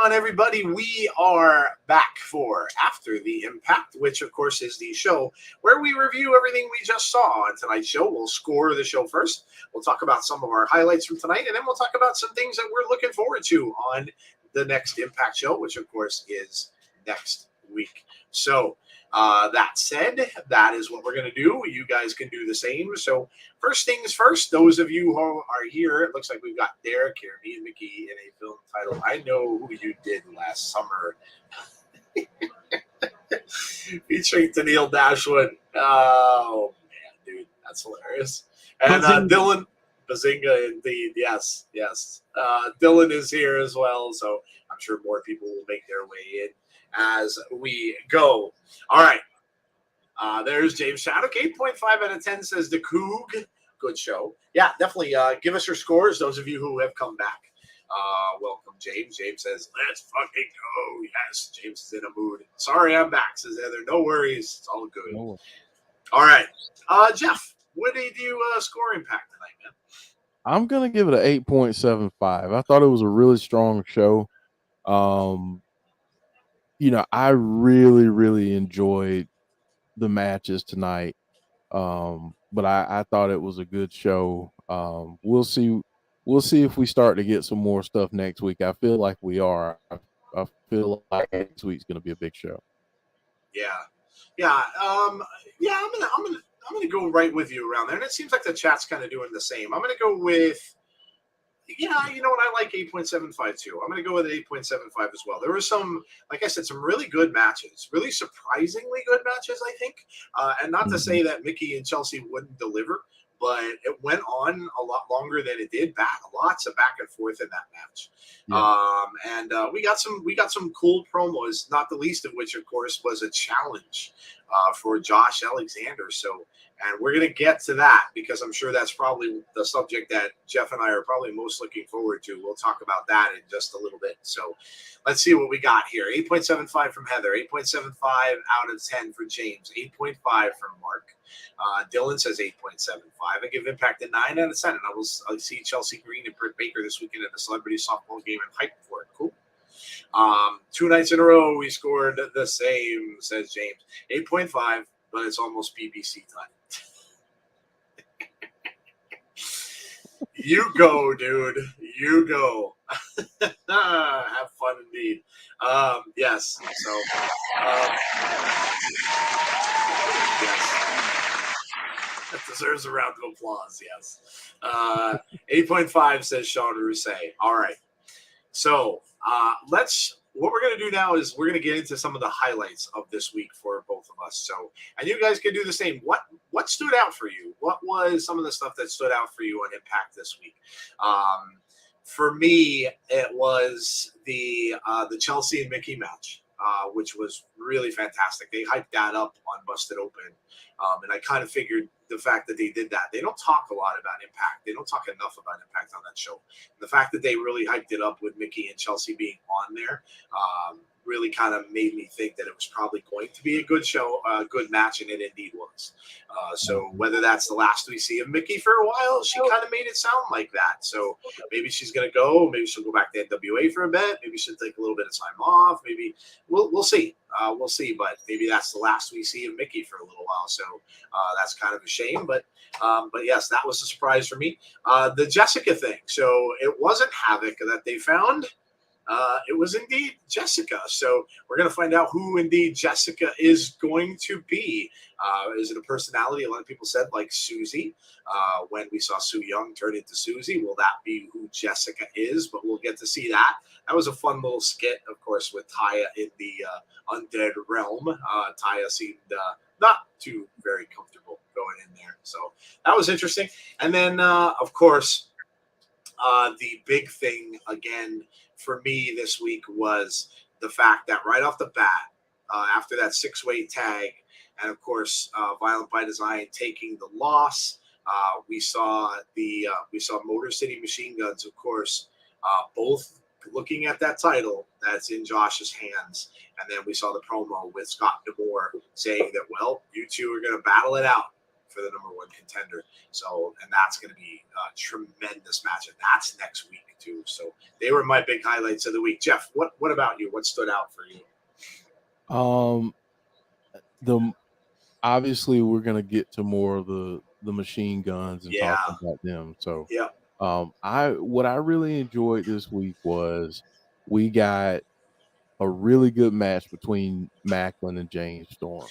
on, everybody? We are back for After the Impact, which, of course, is the show where we review everything we just saw. On tonight's show, we'll score the show first. We'll talk about some of our highlights from tonight, and then we'll talk about some things that we're looking forward to on the next Impact show, which, of course, is next week. So, that said, that is what we're going to do. You guys can do the same. So, first things first, those of you who are here, it looks like we've got Derek here, me and Mickey in a film titled I Know Who You Did Last Summer. Featuring Tennille Dashwood. Oh, man, dude, that's hilarious. And Dylan Bazinga, indeed. Yes. Dylan is here as well, so I'm sure more people will make their way in as we go. All right. There's James Chaddock. 8.5 out of 10 says the Coug. Good show. Yeah, definitely give us your scores, those of you who have come back. Welcome, James. James says, let's fucking go. Yes, James is in a mood. Sorry I'm back, says Heather. No worries. It's all good. No. All right. Jeff, what did you score Impact tonight, man? I'm going to give it an 8.75. I thought it was a really strong show. I really, really enjoyed the matches tonight. But I thought it was a good show. We'll see if we start to get some more stuff next week. I feel like we are. I feel like next week's going to be a big show. Yeah. I'm gonna go right with you around there, and it seems like the chat's kind of doing the same. I'm gonna go with. Yeah, you know what? I like 8.75 too. I'm going to go with 8.75 as well. There were some, like I said, some really good matches, really surprisingly good matches, I think. And not to say that Mickey and Chelsea wouldn't deliver, but it went on a lot longer than it did. Lots of back and forth in that match. Yeah. We got some cool promos, not the least of which, of course, was a challenge for Josh Alexander. So. And we're going to get to that because I'm sure that's probably the subject that Jeff and I are probably most looking forward to. We'll talk about that in just a little bit. So let's see what we got here. 8.75 from Heather, 8.75 out of 10 for James, 8.5 from Mark. Dylan says 8.75. I give Impact a 9 out of 10. And I'll see Chelsea Green and Britt Baker this weekend at the Celebrity Softball game and hype for it. Cool. 2 nights in a row, we scored the same, says James. 8.5, but it's almost BBC time. You go, dude. You go. Have fun indeed. Yes. So, yes. That deserves a round of applause. Yes. 8.5 says Sean Rousset. All right. So what we're going to do now is we're going to get into some of the highlights of this week for both of us. So, and you guys can do the same. What stood out for you? What was some of the stuff that stood out for you on Impact this week? For me, it was the Chelsea and Mickey match, which was really fantastic. They hyped that up on Busted Open. And I kind of figured the fact that they did that, they don't talk a lot about Impact. They don't talk enough about Impact on that show. And the fact that they really hyped it up with Mickey and Chelsea being on there really kind of made me think that it was probably going to be a good show, a good match, and it indeed was. So whether that's the last we see of Mickey for a while, she kind of made it sound like that. So maybe she's going to go. Maybe she'll go back to NWA for a bit. Maybe she'll take a little bit of time off. Maybe we'll see. We'll see. But maybe that's the last we see of Mickey for a little while. So that's kind of a shame. But yes, that was a surprise for me. The Jessica thing. So it wasn't Havoc that they found. It was indeed Jessica. So we're going to find out who indeed Jessica is going to be. Is it a personality? A lot of people said like Susie. When we saw Sue Young turn into Susie, will that be who Jessica is? But we'll get to see that. That was a fun little skit, of course, with Taya in the undead realm. Taya seemed not too very comfortable going in there. So that was interesting. And then, of course, the big thing again for me this week was the fact that right off the bat, after that 6-way tag, and of course, Violent by Design taking the loss, we saw Motor City Machine Guns, of course, both looking at that title that's in Josh's hands, and then we saw the promo with Scott D'Amore saying that, well, you two are going to battle it out for the number one contender. So, and that's going to be a tremendous match, and that's next week too. So they were my big highlights of the week. Jeff, what about you? What stood out for you? Obviously we're gonna get to more of the machine guns and talking about them. So Yeah. What I really enjoyed this week was we got a really good match between Macklin and James Storm.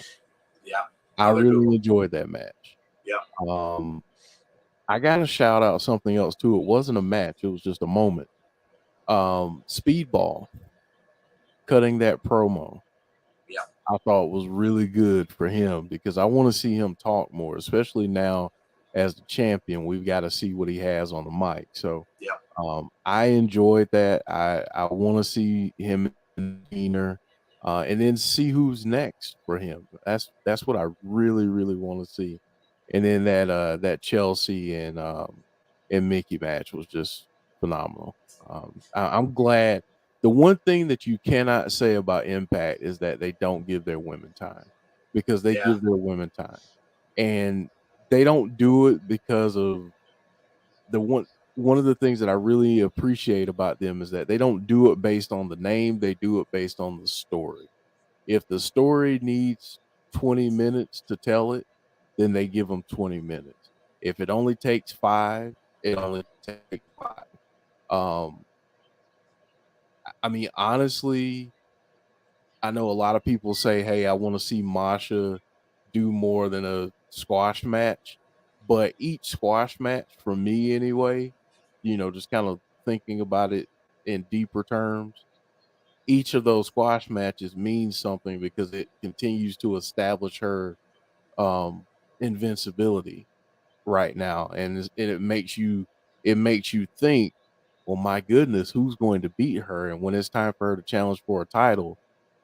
Yeah. I really enjoyed that match. Yeah. I gotta shout out something else too. It wasn't a match, it was just a moment. Speedball cutting that promo. Yeah. I thought was really good for him because I want to see him talk more, especially now as the champion. We've got to see what he has on the mic. So Yeah. I enjoyed that. I want to see him and then see who's next for him. That's what I really, really want to see. And then that Chelsea and Mickey match was just phenomenal. I'm glad. The one thing that you cannot say about Impact is that they don't give their women time, because they give their women time, and they don't do it because of the one of the things that I really appreciate about them is that they don't do it based on the name, they do it based on the story. If the story needs 20 minutes to tell it, then they give them 20 minutes. If it only takes 5, it only takes 5. I mean, honestly, I know a lot of people say, "Hey, I want to see Masha do more than a squash match," but each squash match, for me anyway, just kind of thinking about it in deeper terms, each of those squash matches means something because it continues to establish her um, invincibility right now, and it makes you think, well, my goodness, who's going to beat her? And when it's time for her to challenge for a title,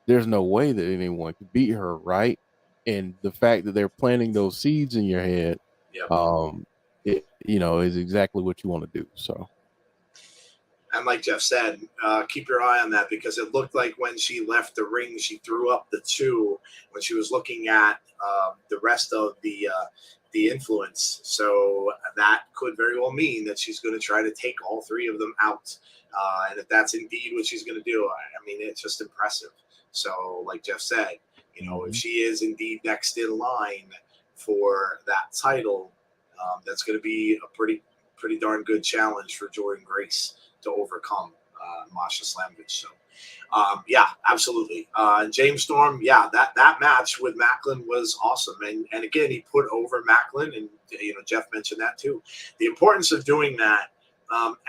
there's no way that anyone could beat her, right? And the fact that they're planting those seeds in your head, is exactly what you want to do. So, and like Jeff said, keep your eye on that, because it looked like when she left the ring, she threw up the 2 when she was looking at the rest of the influence. So that could very well mean that she's going to try to take all 3 of them out. And if that's indeed what she's going to do, I mean, it's just impressive. So like Jeff said, if she is indeed next in line for that title, that's going to be a pretty darn good challenge for Jordynne Grace to overcome Masha Slamovich. So, absolutely. James Storm, that match with Macklin was awesome. And again, he put over Macklin, and Jeff mentioned that too. The importance of doing that.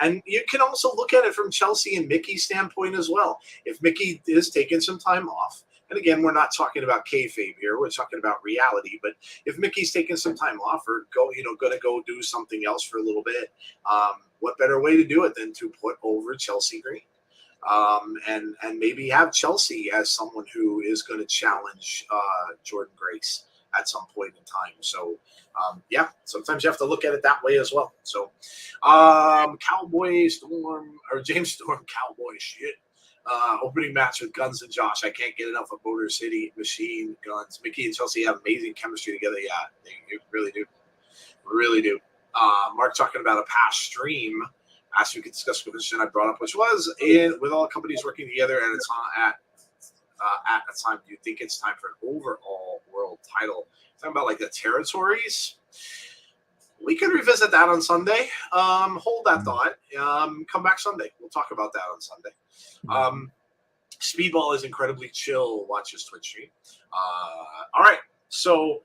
And you can also look at it from Chelsea and Mickey's standpoint as well. If Mickey is taking some time off, and again, we're not talking about kayfabe here, we're talking about reality. But if Mickey's taking some time off, or going to go do something else for a little bit, what better way to do it than to put over Chelsea Green, and maybe have Chelsea as someone who is going to challenge Jordynne Grace at some point in time. So, sometimes you have to look at it that way as well. So, Cowboy Storm, or James Storm, Cowboy shit. Opening match with Guns and Josh. I can't get enough of Motor City Machine Guns. Mickey and Chelsea have amazing chemistry together. Yeah, they really do. Really do. Mark talking about a past stream. Asked if we could discuss the question I brought up, which was with all companies working together at a time. Do you think it's time for an overall world title? Talking about like the territories. We could revisit that on Sunday. Hold that thought. Come back Sunday. We'll talk about that on Sunday. Speedball is incredibly chill. Watch his Twitch stream. All right. So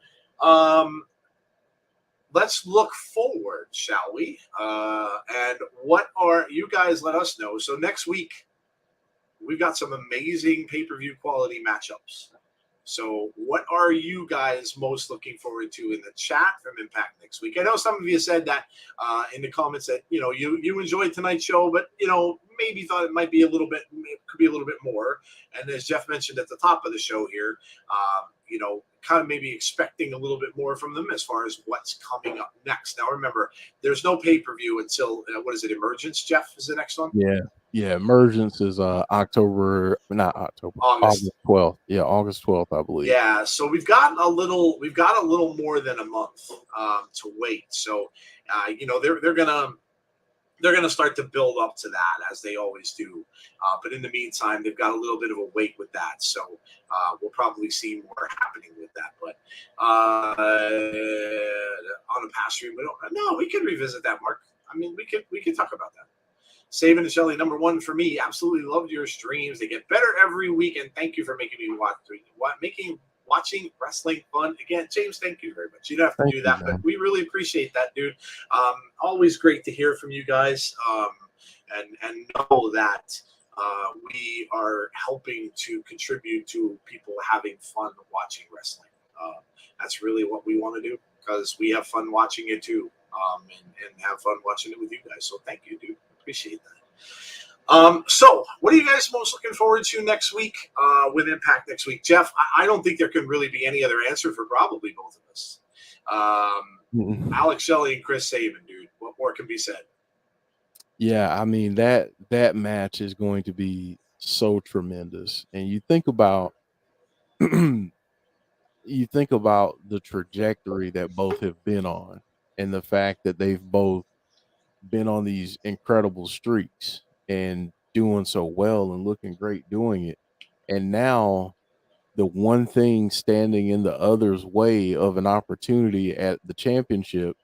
let's look forward, shall we? And what are you guys? Let us know. So next week, we've got some amazing pay-per-view quality matchups. So what are you guys most looking forward to in the chat from Impact next week? I know some of you said that in the comments that, you enjoyed tonight's show, but, maybe thought it might be could be a little bit more. And as Jeff mentioned at the top of the show here, kind of maybe expecting a little bit more from them as far as what's coming up next. Now, remember, there's no pay-per-view until, what is it, Emergence, Jeff, is the next one? Yeah. Emergence is August 12th. Yeah, August 12th, I believe. Yeah, so we've got a little more than a month to wait. So, they're gonna start to build up to that as they always do. But in the meantime, they've got a little bit of a wait with that. So we'll probably see more happening with that. But on a past stream, we can revisit that, Mark. I mean, we could talk about that. Saban and Shelley, number one for me. Absolutely loved your streams. They get better every week, and thank you for making me watching wrestling fun again. James, thank you very much. You don't have to do that, but we really appreciate that, dude. Always great to hear from you guys, and know that we are helping to contribute to people having fun watching wrestling. That's really what we want to do, because we have fun watching it too, and have fun watching it with you guys. So thank you, dude. Appreciate that. So what are you guys most looking forward to next week with Impact next week? Jeff, I don't think there can really be any other answer for probably both of us. Alex Shelley and Chris Sabin, dude. What more can be said? Yeah, I mean, that match is going to be so tremendous. And you think about the trajectory that both have been on, and the fact that they've both been on these incredible streaks and doing so well and looking great doing it. And now the one thing standing in the other's way of an opportunity at the championship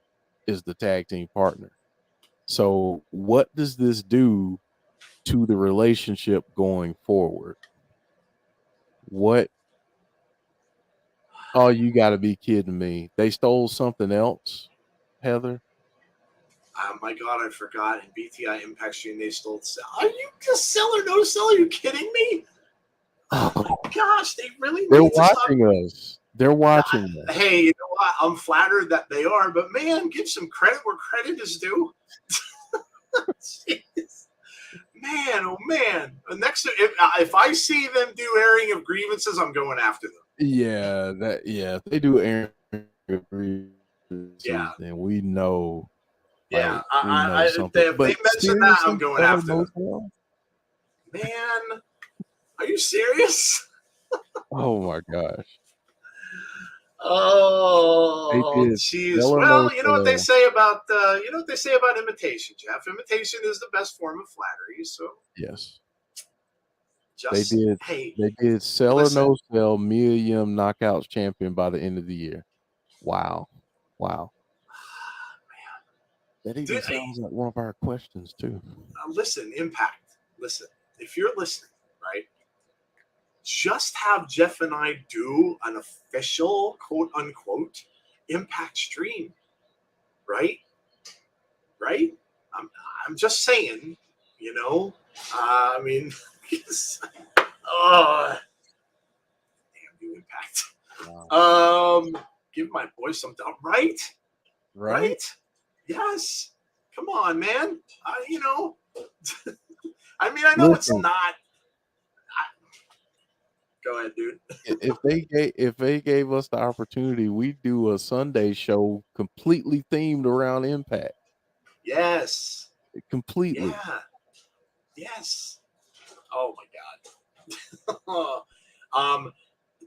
is the tag team partner. So what does this do to the relationship going forward? Oh, you got to be kidding me. They stole something else, Heather? My God, I forgot. In BTI Impact Stream, they stole. Are you just sell or no sell? Are you kidding me? Oh my gosh, they really They're need to watching stop. us. They're watching us. Hey, you know what? I'm flattered that they are, but man, give some credit where credit is due. Jeez. Man, oh man. If I see them do airing of grievances, I'm going after them. Yeah, if they do airing of grievances, Yeah. then we know. Yeah, Something. If they mention that, I'm going after them. Man, are you serious? Oh my gosh. Oh, jeez. Well, you know what they say about imitation, Jeff. Imitation is the best form of flattery. So yes, just they did sell or no sell Mia Yim Knockouts champion by the end of the year. Wow. Man. That even sounds like one of our questions too. Listen, Impact. Listen, if you're listening, right? Just have Jeff and I do an official quote unquote Impact stream, right? Right? I'm just saying, you know. I mean, oh, damn you, Impact. Wow. Give my boy some time, right? Right? Yes. Come on, man. You know. I mean, I know it's not. Go ahead, dude. If they gave us the opportunity, we'd do a Sunday show completely themed around Impact. Yes. Completely. Yeah. Yes. Oh my God.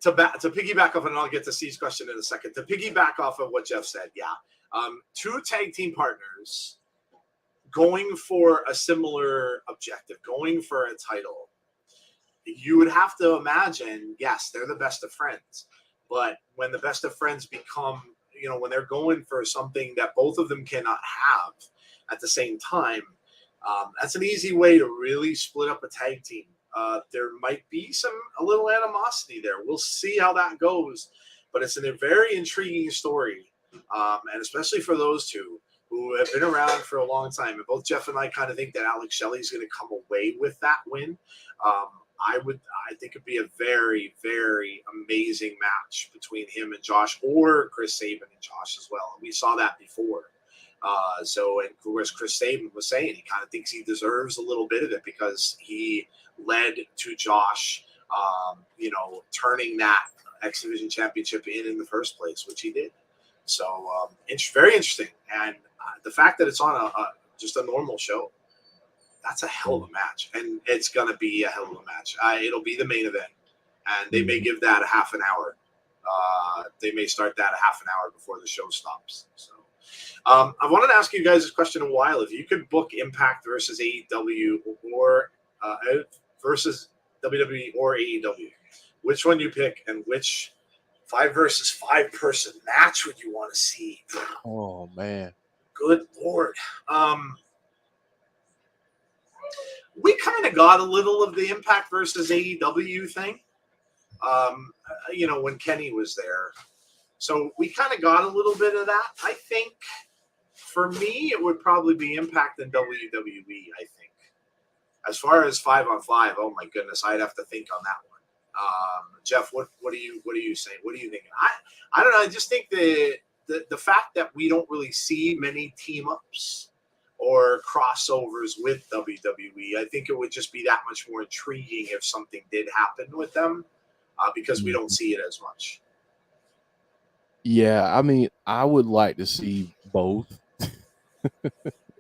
To piggyback off, and I'll get to Steve's question in a second. To piggyback off of what Jeff said, yeah. Two tag team partners going for a similar objective, going for a title. You would have to imagine, yes, they're the best of friends. But when the best of friends become, when they're going for something that both of them cannot have at the same time, that's an easy way to really split up a tag team. There might be a little animosity there. We'll see how that goes. But it's a very intriguing story, and especially for those two who have been around for a long time. And both Jeff and I kind of think that Alex Shelley is going to come away with that win. I think it'd be a very, very amazing match between him and Josh, or Chris Sabin and Josh as well. We saw that before. And of course, Chris Sabin was saying he kind of thinks he deserves a little bit of it because he led to Josh turning that X Division Championship in the first place, which he did. So it's very interesting, and the fact that it's on just a normal show, that's a hell of a match, and it's gonna be a hell of a match. It'll be the main event, and they may give that a half an hour. They may start that a half an hour before the show stops. So I wanted to ask you guys this question a while. If you could book Impact versus AEW or versus WWE or AEW, which one you pick, and which 5 versus 5 person match would you want to see? Oh man, good Lord. We kind of got a little of the Impact versus AEW thing, when Kenny was there. So we kind of got a little bit of that. I think for me, it would probably be Impact and WWE, I think. As far as 5-on-5, oh my goodness, I'd have to think on that one. Jeff, what do you say? What are you thinking? I don't know. I just think the fact that we don't really see many team ups or crossovers with WWE, I think it would just be that much more intriguing if something did happen with them, because we don't see it as much. Yeah, I mean, I would like to see both.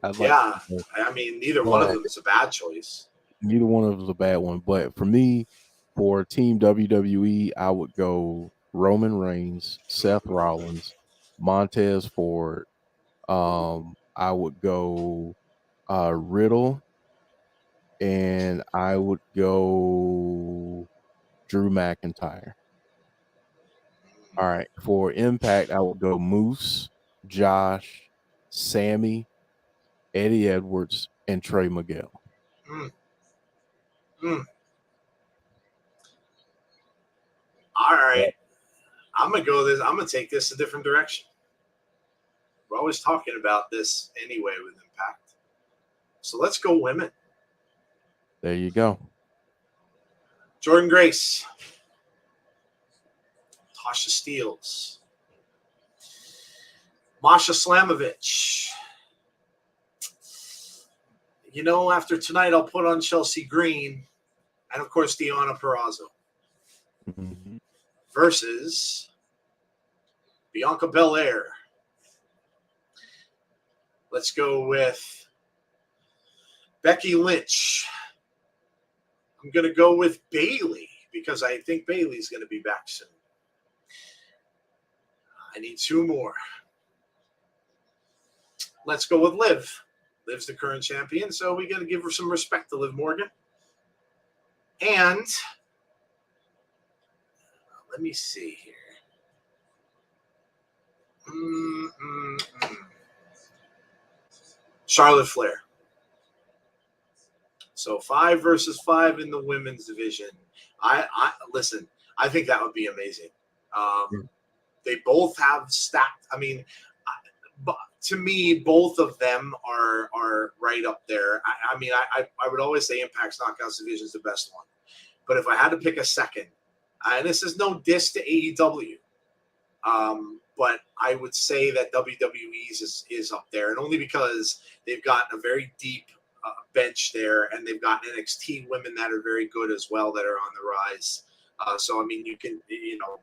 Neither one of them is a bad choice. Neither one of them is a bad one. But for me, for Team WWE, I would go Roman Reigns, Seth Rollins, Montez Ford. I would go Riddle, and I would go Drew McIntyre. All right. For Impact, I would go Moose, Josh, Sammy, Eddie Edwards, and Trey Miguel. All right. I'm going to take this a different direction. We're always talking about this anyway with Impact. So let's go women. There you go. Jordynne Grace, Tasha Steelz, Masha Slamovich. After tonight, I'll put on Chelsea Green, and of course, Deonna Purrazzo. Mm-hmm. Versus Bianca Belair. Let's go with Becky Lynch. I'm going to go with Bayley because I think Bayley's going to be back soon. I need 2 more. Let's go with Liv. Liv's the current champion, so we got to give her some respect to Liv Morgan. And let me see here. Charlotte Flair. So 5 versus 5 in the women's division. Listen, I think that would be amazing. They both have stacked. To me, both of them are right up there. I would always say Impact's Knockouts division is the best one. But if I had to pick a second, and this is no diss to AEW, but I would say that WWE's is up there, and only because they've got a very deep bench there, and they've got NXT women that are very good as well that are on the rise. You can,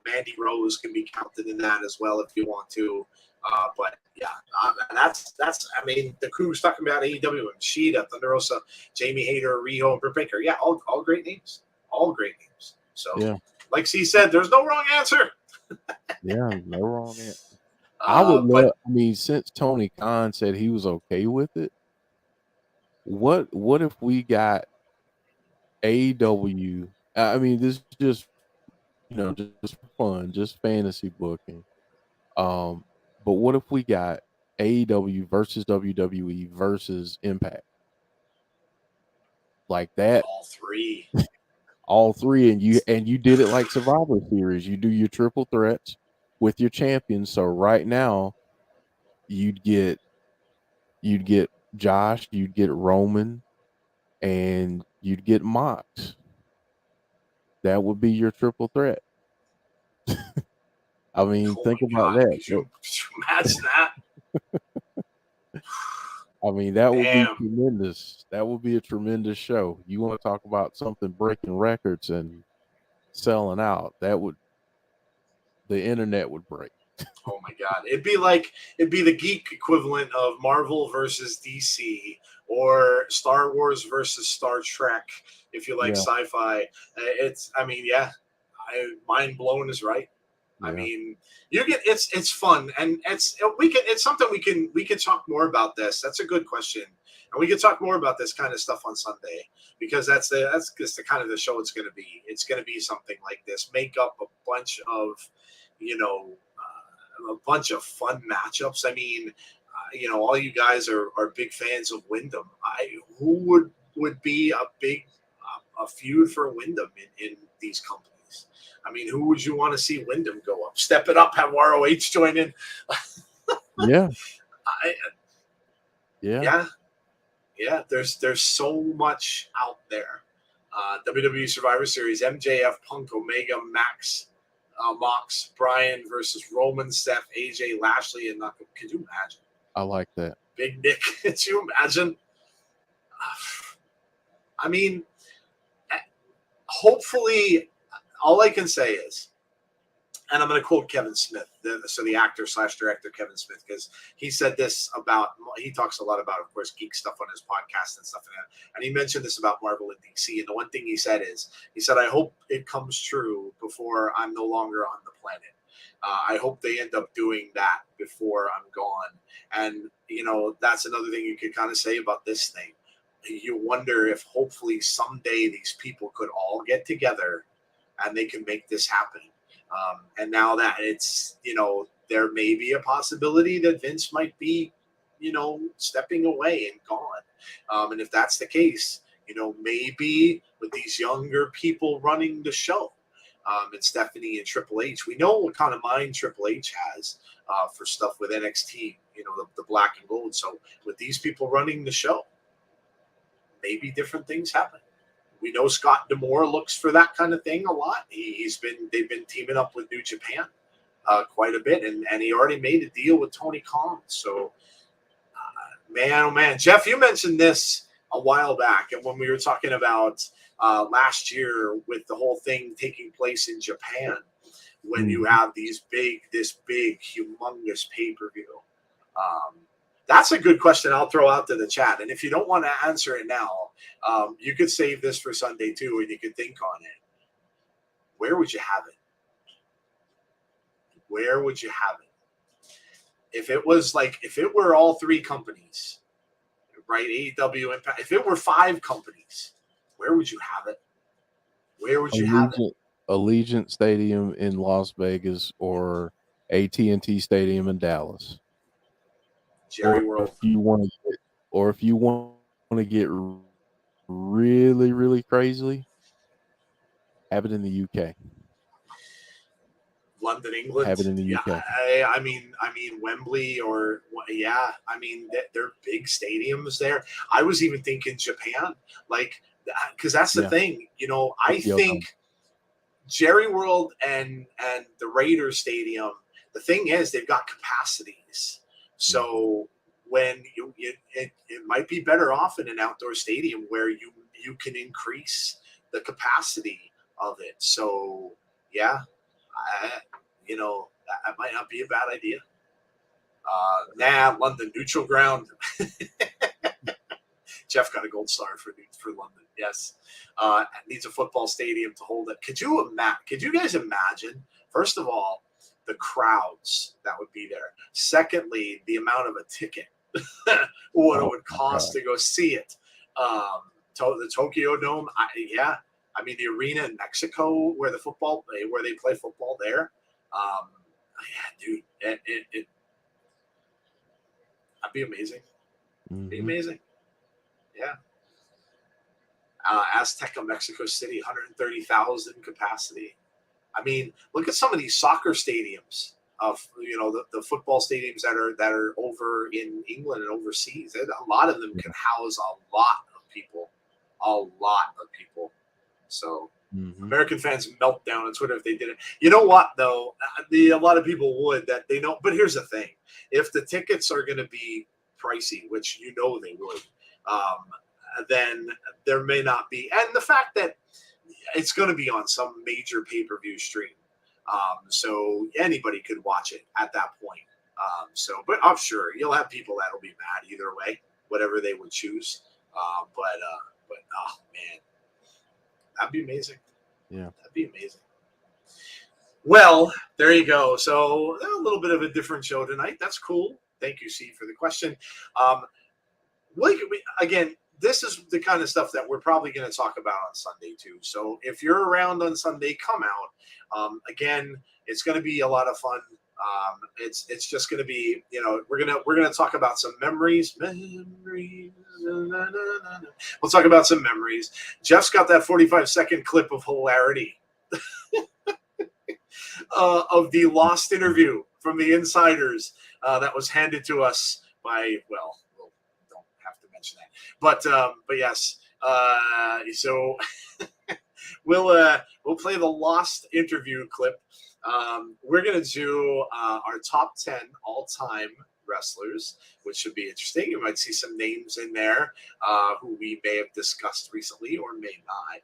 Mandy Rose can be counted in that as well if you want to. But yeah, that's the crew's talking about AEW and Shida, Thunder Rosa, Jamie Hayter, Riho, and Britt Baker. Yeah, all great names. All great names. So, yeah. Like C said, there's no wrong answer. Yeah, no wrong answer. I would love. Since Tony Khan said he was okay with it, what if we got AEW? This is just just for fun, just fantasy booking. But what if we got AEW versus WWE versus Impact? Like that. All three, and you did it like Survivor Series. You do your triple threats with your champions. So right now, you'd get Josh, you'd get Roman, and you'd get Mox. That would be your triple threat. Think about that. Could you imagine that? That would be tremendous. That would be a tremendous show. You want to talk about something breaking records, and selling out, the internet would break. Oh my God. It'd be the geek equivalent of Marvel versus DC or Star Wars versus Star Trek. If you like Yeah. sci-fi, mind blown is right. I Yeah. mean, it's fun, and it's something we can talk more about this. That's a good question, and we can talk more about this kind of stuff on Sunday, because that's just the kind of the show it's going to be. It's going to be something like this. Make up a bunch of, a bunch of fun matchups. I mean, all you guys are big fans of Wyndham. Who would be a big a feud for Wyndham in these companies? I mean, who would you want to see Wyndham go up? Step it up, have ROH join in. Yeah. I, Yeah. yeah. There's so much out there. WWE Survivor Series, MJF, Punk, Omega, Mox, Bryan versus Roman, Seth, AJ, Lashley, and Nakamura. Could you imagine? I like that. Big Nick. Could you imagine? I mean, hopefully, all I can say is, and I'm going to quote Kevin Smith, the actor / director Kevin Smith, because he said this he talks a lot about, of course, geek stuff on his podcast and stuff, and he mentioned this about Marvel and DC, and the one thing he said, I hope it comes true before I'm no longer on the planet. I hope they end up doing that before I'm gone. And, that's another thing you could kind of say about this thing. You wonder if hopefully someday these people could all get together and they can make this happen. And now that it's, there may be a possibility that Vince might be, stepping away and gone. And if that's the case, maybe with these younger people running the show, and Stephanie and Triple H, we know what kind of mind Triple H has for stuff with NXT, the black and gold. So with these people running the show, maybe different things happen. We know Scott D'Amore looks for that kind of thing a lot. They've been teaming up with New Japan quite a bit, and he already made a deal with Tony Khan. So, man, oh man, Jeff, you mentioned this a while back, and when we were talking about last year with the whole thing taking place in Japan, when you have this big, humongous pay-per-view. That's a good question I'll throw out to the chat. And if you don't want to answer it now, you could save this for Sunday too, and you could think on it. Where would you have it? Where would you have it? If it were all three companies, right? AEW, Impact. If it were 5 companies, where would you have it? Where would you have it? Allegiant Stadium in Las Vegas or AT&T Stadium in Dallas. Jerry World. If you want to get really, really crazy, have it in the UK. London, England. Have it in the UK. I mean Wembley, or they're big stadiums there. I was even thinking Japan, because that's the thing. I think Jerry World and the Raiders Stadium. The thing is, they've got capacities. So when it might be better off in an outdoor stadium where you can increase the capacity of it. So that might not be a bad idea. London neutral ground. Jeff got a gold star for London. Yes, needs a football stadium to hold it. Could you guys imagine? First of all, the crowds that would be there. Secondly, the amount of a ticket, what it would cost to go see it. The Tokyo Dome. The arena in Mexico where they play football there. Dude, that'd be amazing. It'd be amazing. Yeah. Azteca, Mexico City, 130,000 capacity. I mean, look at some of these soccer stadiums of the football stadiums that are over in England and overseas. A lot of them can house a lot of people. So American fans meltdown on Twitter if they did it. You know what though? A lot of people would that they know. But here's the thing: if the tickets are going to be pricey, which they would, then there may not be. And the fact that it's going to be on some major pay-per-view stream. So anybody could watch it at that point. But I'm sure you'll have people that'll be mad either way, whatever they would choose. But oh man, that'd be amazing. Yeah, that'd be amazing. Well, there you go. So a little bit of a different show tonight. That's cool. Thank you, C, for the question. Again, this is the kind of stuff that we're probably going to talk about on Sunday too. So if you're around on Sunday, come out. Again, it's going to be a lot of fun. It's just going to be, we're gonna talk about some memories. We'll talk about some memories. Jeff's got that 45-second clip of hilarity of the lost interview from the insiders that was handed to us by, well, don't have to mention that, but yes. So we'll play the lost interview clip. We're gonna do our top 10 all-time wrestlers, which should be interesting. You might see some names in there who we may have discussed recently or may not.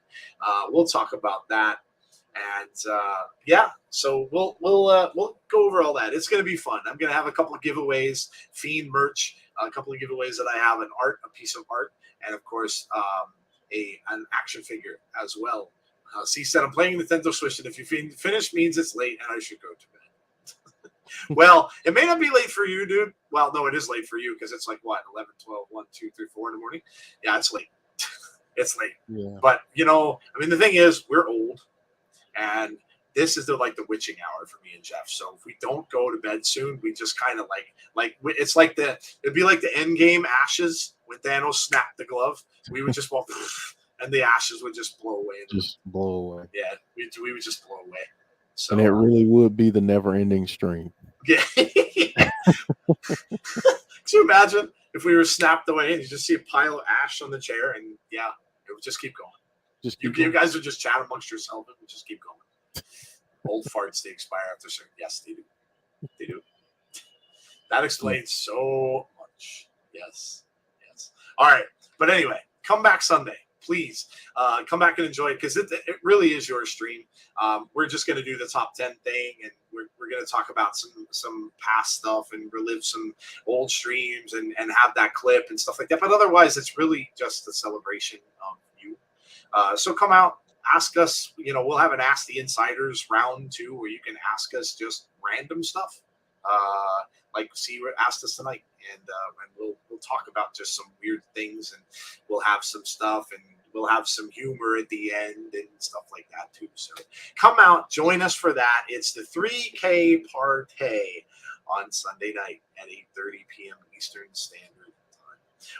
We'll talk about that. And so we'll go over all that. It's going to be fun. I'm going to have a couple of giveaways, Fiend merch, a couple of giveaways that I have, a piece of art, and of course an action figure as well. C said, I'm playing Nintendo Switch, and if you finish means it's late and I should go to bed. Well, it may not be late for you, dude. Well, no, it is late for you because it's like, what, 11, 12, 1, 2, 3, 4 in the morning? Yeah, it's late. It's late. yeah. But, the thing is, we're old. And this is the witching hour for me and Jeff. So if we don't go to bed soon, we just kind of it's like it'd be like the end game ashes when Thanos snapped the glove. We would just walk and the ashes would just blow away. Just blow away. Yeah, we would just blow away. So, and it really would be the never-ending stream. Yeah. Could you imagine if we were snapped away and you just see a pile of ash on the chair and it would just keep going. You guys would just chat amongst yourselves and just keep going. Old farts, they expire after certain. Yes, they do. They do. That explains so much. Yes. All right. But anyway, come back Sunday. Please come back and enjoy it because it really is your stream. We're just going to do the top 10 thing, and we're going to talk about some past stuff and relive some old streams and have that clip and stuff like that. But otherwise, it's really just a celebration of you. So come out, ask us. We'll have an Ask the Insiders round 2 where you can ask us just random stuff, like C asked us tonight, and we'll talk about just some weird things, and we'll have some stuff, and we'll have some humor at the end and stuff like that too. So come out, join us for that. It's the 3K Party on Sunday night at 8:30 p.m. Eastern Standard.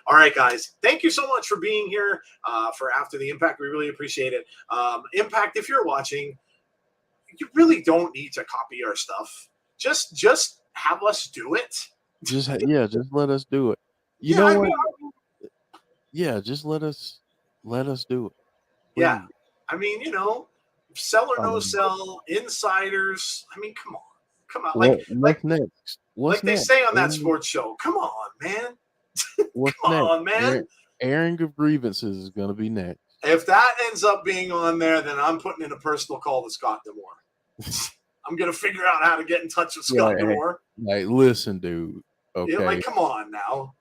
All right, guys. Thank you so much for being here for After the Impact. We really appreciate it. Impact, if you're watching, you really don't need to copy our stuff. Just have us do it. Just let us do it. You know what? Yeah, just let us do it. Please. Yeah. Sell or no sell, insiders. Come on. What's next? What's next? They say on that sports show. Come on, man. What's Come next? on, man. Airing of grievances is going to be next. If that ends up being on there, then I'm putting in a personal call to Scott D'Amore. I'm going to figure out how to get in touch with Scott D'Amore. Listen, dude. Okay. Come on now.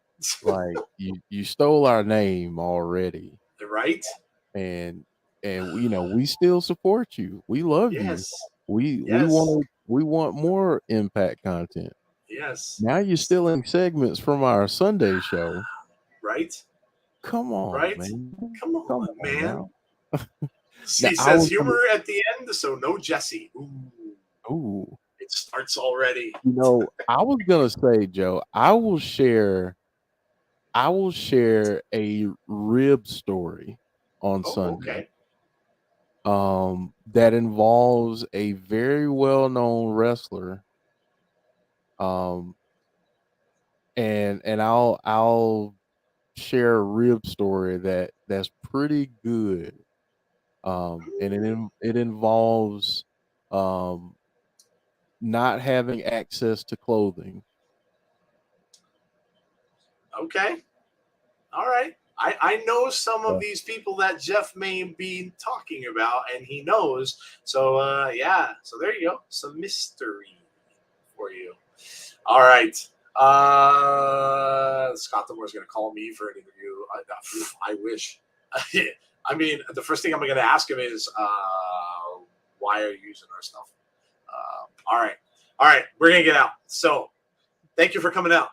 You stole our name already. Right? And we still support you. We love you. We want more Impact content. Yes. Now you're stealing segments from our Sunday show. Right? Come on, right? Man. Come on, man. He Now, says humor at the end, so no Jesse. Ooh. It starts already. I was gonna say, Joe, I will share a rib story on Sunday. Okay. That involves a very well-known wrestler. And I'll share a rib story that's pretty good. And it involves not having access to clothing. Okay. All right. I know some of Yeah. these people that Jeff may be talking about, and he knows. So yeah. So there you go. Some mystery for you. All right. Scott Demore's going to call me for an interview. I wish. I mean, the first thing I'm going to ask him is, why are you using our stuff? All right. We're going to get out. So thank you for coming out.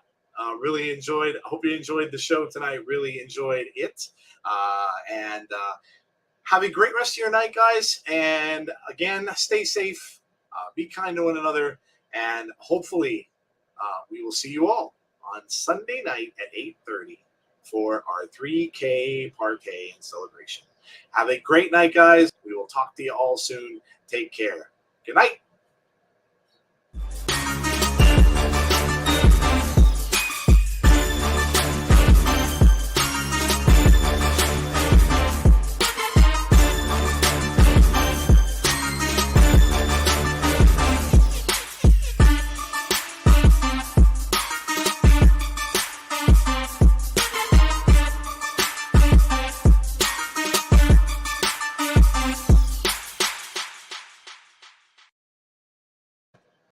Really enjoyed. I hope you enjoyed the show tonight. Really enjoyed it. And have a great rest of your night, guys. And again, stay safe. Be kind to one another. And hopefully we will see you all on Sunday night at 8:30 for our 3K party and celebration. Have a great night, guys. We will talk to you all soon. Take care. Good night.